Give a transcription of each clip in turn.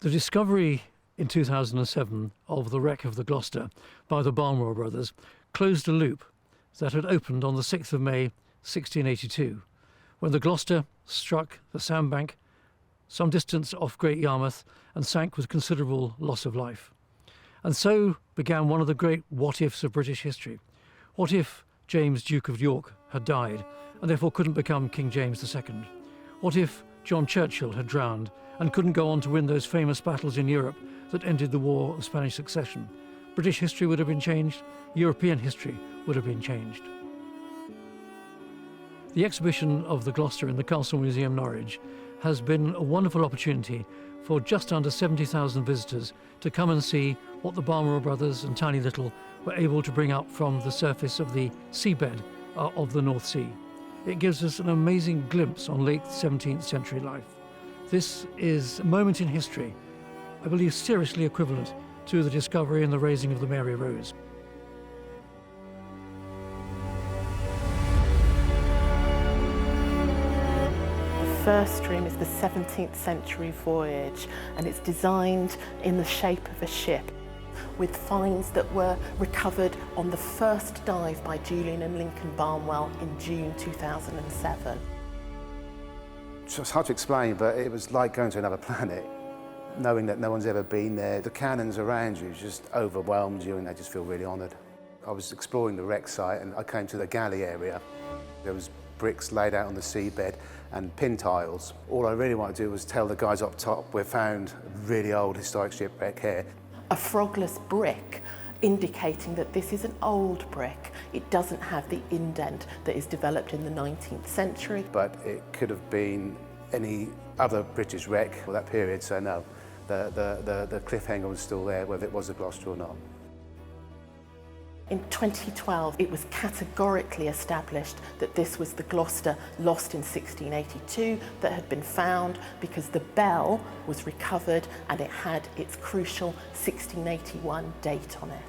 The discovery in 2007 of the wreck of the Gloucester by the Barnwell brothers closed a loop that had opened on the 6th of May 1682, when the Gloucester struck the sandbank some distance off Great Yarmouth and sank with considerable loss of life. And so began one of the great what-ifs of British history. What if James, Duke of York, had died and therefore couldn't become King James II? What if John Churchill had drowned and couldn't go on to win those famous battles in Europe that ended the War of Spanish Succession? British history would have been changed, European history would have been changed. The exhibition of the Gloucester in the Castle Museum, Norwich, has been a wonderful opportunity for just under 70,000 visitors to come and see what the Barnwell brothers and Tiny Little were able to bring up from the surface of the seabed of the North Sea. It gives us an amazing glimpse on late 17th century life. This is a moment in history, I believe seriously equivalent to the discovery and the raising of the Mary Rose. The first room is the 17th century voyage, and it's designed in the shape of a ship, with finds that were recovered on the first dive by Julian and Lincoln Barnwell in June 2007. It's hard to explain, but it was like going to another planet, knowing that no one's ever been there. The cannons around you just overwhelmed you, and they just feel really honoured. I was exploring the wreck site and I came to the galley area. There was bricks laid out on the seabed and pin tiles. All I really wanted to do was tell the guys up top we've found a really old historic shipwreck here. A frogless brick, indicating that this is an old brick. It doesn't have the indent that is developed in the 19th century. But it could have been any other British wreck for that period, so no, the cliffhanger was still there, whether it was a Gloucester or not. In 2012, it was categorically established that this was the Gloucester lost in 1682 that had been found because the bell was recovered and it had its crucial 1681 date on it.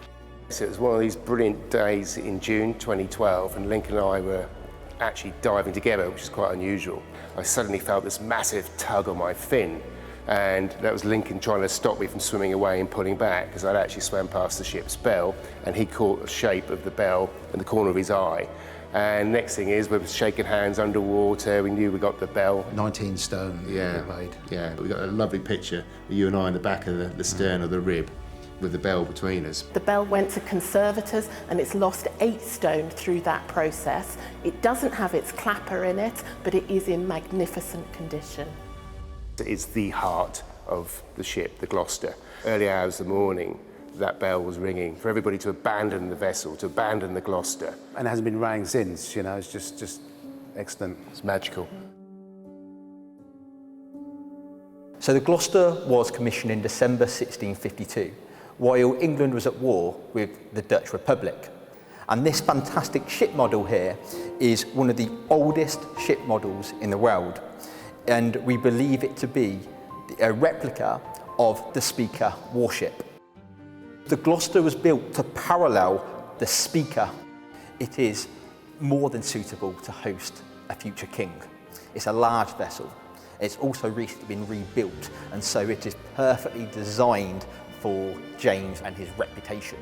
So it was one of these brilliant days in June 2012, and Lincoln and I were actually diving together, which is quite unusual. I suddenly felt this massive tug on my fin, and that was Lincoln trying to stop me from swimming away and pulling back, because I'd actually swam past the ship's bell, and he caught the shape of the bell in the corner of his eye. And next thing is, we were shaking hands underwater, we knew we got the bell. 19 stone. Yeah, yeah. We got a lovely picture of you and I in the back of the stern of the rib, with the bell between us. The bell went to conservators and it's lost 8 stone through that process. It doesn't have its clapper in it, but it is in magnificent condition. It's the heart of the ship, the Gloucester. Early hours of the morning, that bell was ringing for everybody to abandon the vessel, to abandon the Gloucester. And it hasn't been rang since, you know, it's just excellent. It's magical. So the Gloucester was commissioned in December 1652, while England was at war with the Dutch Republic. And this fantastic ship model here is one of the oldest ship models in the world. And we believe it to be a replica of the Speaker warship. The Gloucester was built to parallel the Speaker. It is more than suitable to host a future king. It's a large vessel. It's also recently been rebuilt, and so it is perfectly designed for James and his reputation.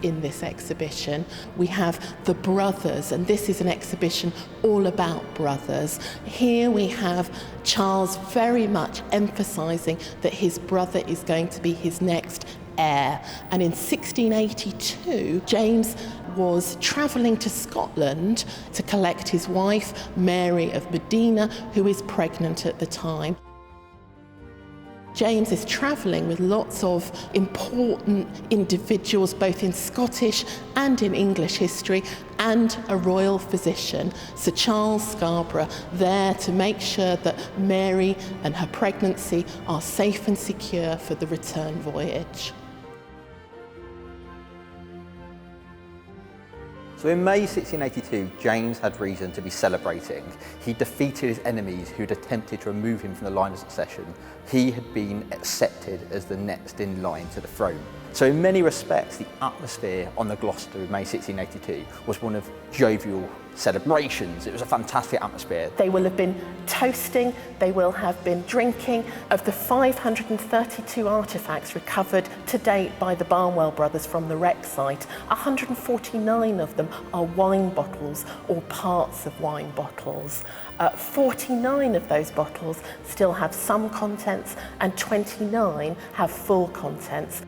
In this exhibition, we have the brothers, and this is an exhibition all about brothers. Here we have Charles very much emphasising that his brother is going to be his next heir. And in 1682, James was travelling to Scotland to collect his wife, Mary of Modena, who is pregnant at the time. James is travelling with lots of important individuals, both in Scottish and in English history, and a royal physician, Sir Charles Scarborough, there to make sure that Mary and her pregnancy are safe and secure for the return voyage. So in May 1682, James had reason to be celebrating. He defeated his enemies who had attempted to remove him from the line of succession. He had been accepted as the next in line to the throne. So in many respects, the atmosphere on the Gloucester in May 1682 was one of jovial celebrations. It was a fantastic atmosphere. They will have been toasting, they will have been drinking. Of the 532 artefacts recovered to date by the Barnwell brothers from the wreck site, 149 of them are wine bottles or parts of wine bottles. 49 of those bottles still have some contents and 29 have full contents.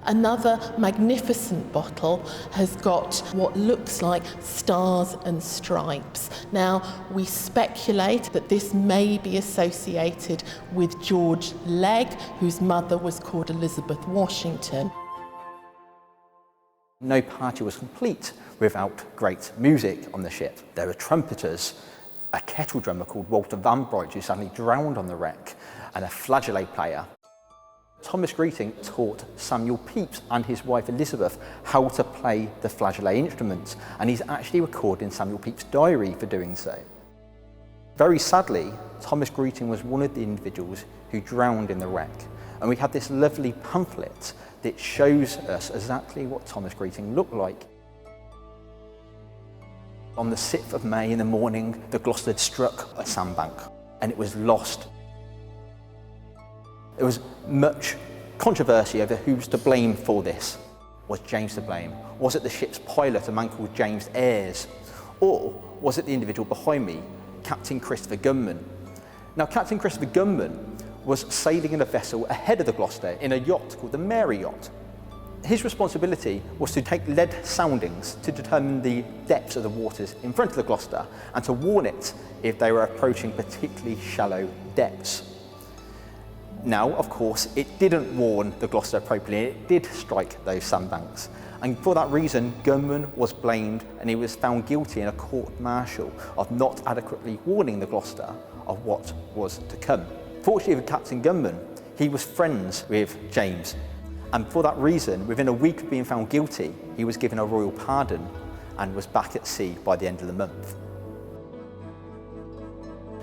Another magnificent bottle has got what looks like stars and stripes. Now, we speculate that this may be associated with George Legge, whose mother was called Elizabeth Washington. No party was complete without great music on the ship. There were trumpeters, a kettle drummer called Walter Van Bright, who sadly drowned on the wreck, and a flageolet player. Thomas Greeting taught Samuel Pepys and his wife Elizabeth how to play the flageolet instruments, and he's actually recorded in Samuel Pepys' diary for doing so. Very sadly, Thomas Greeting was one of the individuals who drowned in the wreck, and we have this lovely pamphlet that shows us exactly what Thomas Greeting looked like. On the 6th of May in the morning, the Gloucester struck a sandbank and it was lost. There was much controversy over who was to blame for this. Was James to blame? Was it the ship's pilot, a man called James Ayres? Or was it the individual behind me, Captain Christopher Gunman? Now, Captain Christopher Gunman was sailing in a vessel ahead of the Gloucester in a yacht called the Mary Yacht. His responsibility was to take lead soundings to determine the depths of the waters in front of the Gloucester and to warn it if they were approaching particularly shallow depths. Now, of course, it didn't warn the Gloucester appropriately, it did strike those sandbanks. And for that reason, Gunman was blamed and he was found guilty in a court-martial of not adequately warning the Gloucester of what was to come. Fortunately for Captain Gunman, he was friends with James. And for that reason, within a week of being found guilty, he was given a royal pardon and was back at sea by the end of the month.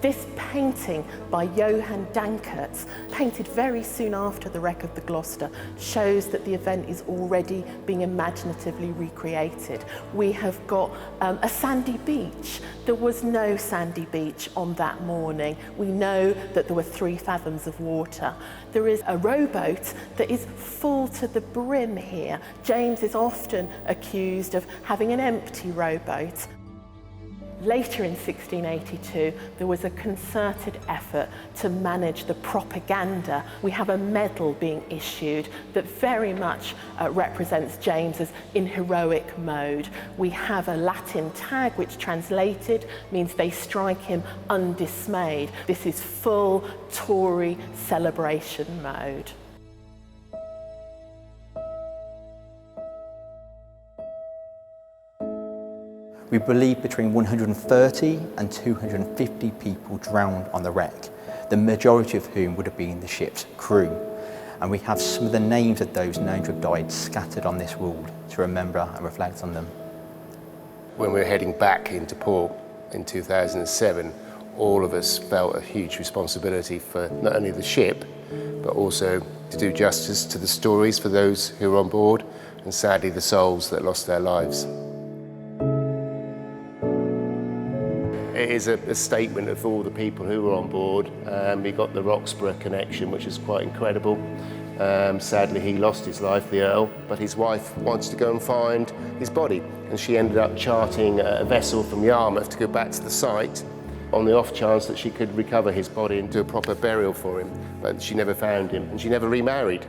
This painting by Johann Dankertz, painted very soon after the wreck of the Gloucester, shows that the event is already being imaginatively recreated. We have got a sandy beach. There was no sandy beach on that morning. We know that there were 3 fathoms of water. There is a rowboat that is full to the brim here. James is often accused of having an empty rowboat. Later in 1682, there was a concerted effort to manage the propaganda. We have a medal being issued that very much represents James as in heroic mode. We have a Latin tag which translated means they strike him undismayed. This is full Tory celebration mode. We believe between 130 and 250 people drowned on the wreck, the majority of whom would have been the ship's crew. And we have some of the names of those known to have died scattered on this wall to remember and reflect on them. When we were heading back into port in 2007, all of us felt a huge responsibility for not only the ship, but also to do justice to the stories for those who were on board, and sadly the souls that lost their lives. It is a statement of all the people who were on board. We got the Roxburgh connection, which is quite incredible. Sadly, he lost his life, the Earl, but his wife wants to go and find his body. And she ended up charting a vessel from Yarmouth to go back to the site on the off chance that she could recover his body and do a proper burial for him. But she never found him, and she never remarried.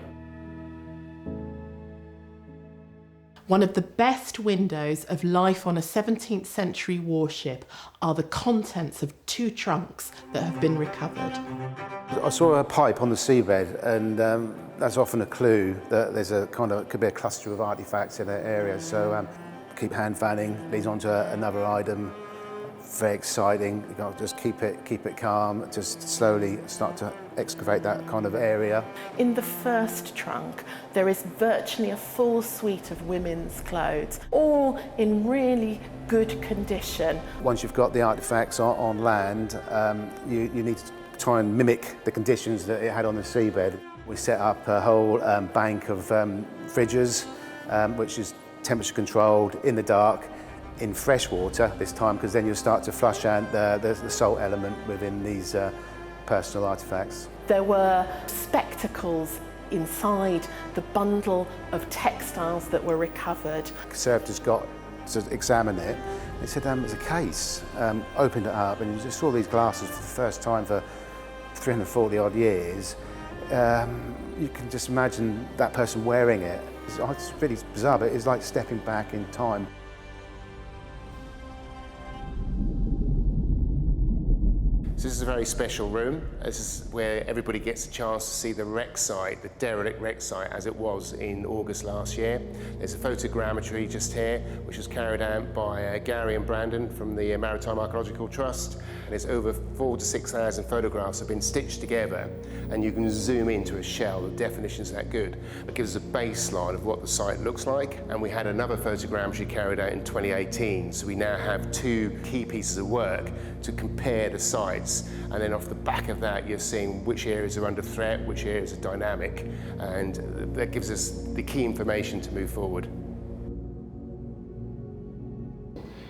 One of the best windows of life on a 17th century warship are the contents of 2 trunks that have been recovered. I saw a pipe on the seabed, and that's often a clue that there's a could be a cluster of artifacts in an area. So keep hand fanning, leads on to another item. Very exciting. You got to just keep it calm. Just slowly start to excavate that kind of area. In the first trunk, there is virtually a full suite of women's clothes, all in really good condition. Once you've got the artifacts on land, you need to try and mimic the conditions that it had on the seabed. We set up a whole bank of fridges, which is temperature controlled in the dark. in fresh water this time, because then you'll start to flush out the salt element within these personal artefacts. There were spectacles inside the bundle of textiles that were recovered. Conservators got to examine it. They said it's a case. Opened it up, and you just saw these glasses for the first time for 340 odd years. You can just imagine that person wearing it. It's really bizarre, but it's like stepping back in time. So this is a very special room. This is where everybody gets a chance to see the wreck site, the derelict wreck site as it was in August last year. There's a photogrammetry just here, which was carried out by Gary and Brandon from the Maritime Archaeological Trust. And there's over 4,000 to 6,000 photographs have been stitched together, and you can zoom into a shell. The definition's that good. It gives us a baseline of what the site looks like. And we had another photogrammetry carried out in 2018, so we now have two key pieces of work to compare the sites. And then off the back of that, you're seeing which areas are under threat, which areas are dynamic, and that gives us the key information to move forward.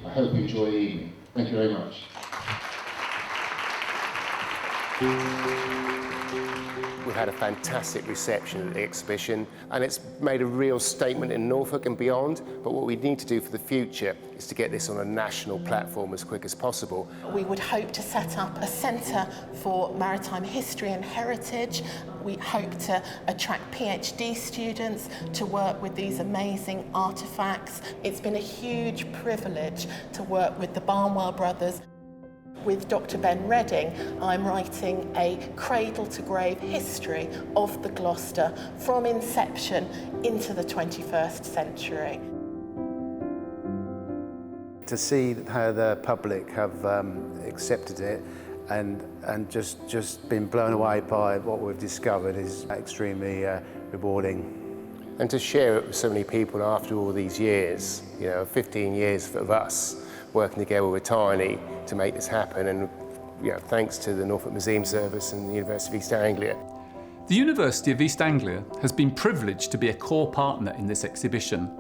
I hope you enjoy the evening. Thank you very much. We've had a fantastic reception at the exhibition, and it's made a real statement in Norfolk and beyond, but what we need to do for the future is to get this on a national platform as quick as possible. We would hope to set up a centre for maritime history and heritage. We hope to attract PhD students to work with these amazing artefacts. It's been a huge privilege to work with the Barnwell brothers. With Dr. Ben Redding, I'm writing a cradle-to-grave history of the Gloucester from inception into the 21st century. To see how the public have accepted it and just been blown away by what we've discovered is extremely rewarding. And to share it with so many people after all these years, 15 years of us working together with Tiny to make this happen, and thanks to the Norfolk Museum Service and the University of East Anglia. The University of East Anglia has been privileged to be a core partner in this exhibition,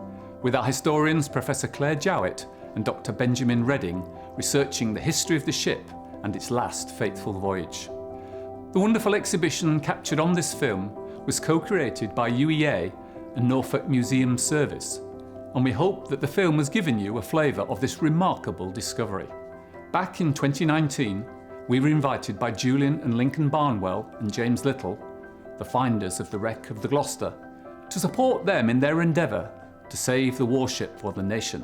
with our historians Professor Claire Jowett and Dr. Benjamin Redding researching the history of the ship and its last fateful voyage. The wonderful exhibition captured on this film was co-created by UEA and Norfolk Museum Service, and we hope that the film has given you a flavour of this remarkable discovery. Back in 2019, we were invited by Julian and Lincoln Barnwell and James Little, the finders of the wreck of the Gloucester, to support them in their endeavour to save the warship for the nation.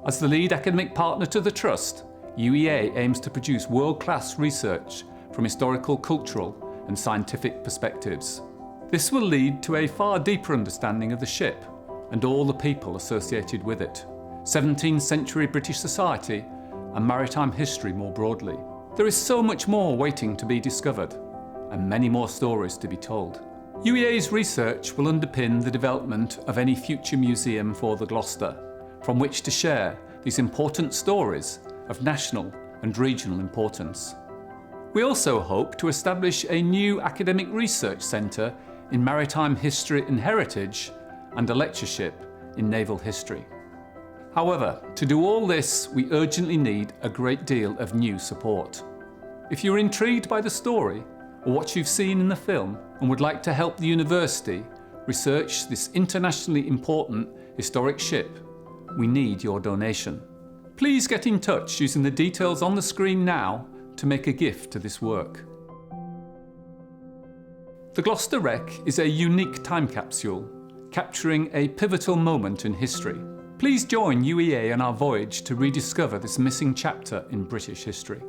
As the lead academic partner to the Trust, UEA aims to produce world-class research from historical, cultural and scientific perspectives. This will lead to a far deeper understanding of the ship and all the people associated with it, 17th century British society and maritime history more broadly. There is so much more waiting to be discovered and many more stories to be told. UEA's research will underpin the development of any future museum for the Gloucester, from which to share these important stories of national and regional importance. We also hope to establish a new academic research centre in maritime history and heritage and a lectureship in naval history. However, to do all this, we urgently need a great deal of new support. If you're intrigued by the story or what you've seen in the film and would like to help the university research this internationally important historic ship, we need your donation. Please get in touch using the details on the screen now to make a gift to this work. The Gloucester wreck is a unique time capsule, capturing a pivotal moment in history. Please join UEA on our voyage to rediscover this missing chapter in British history.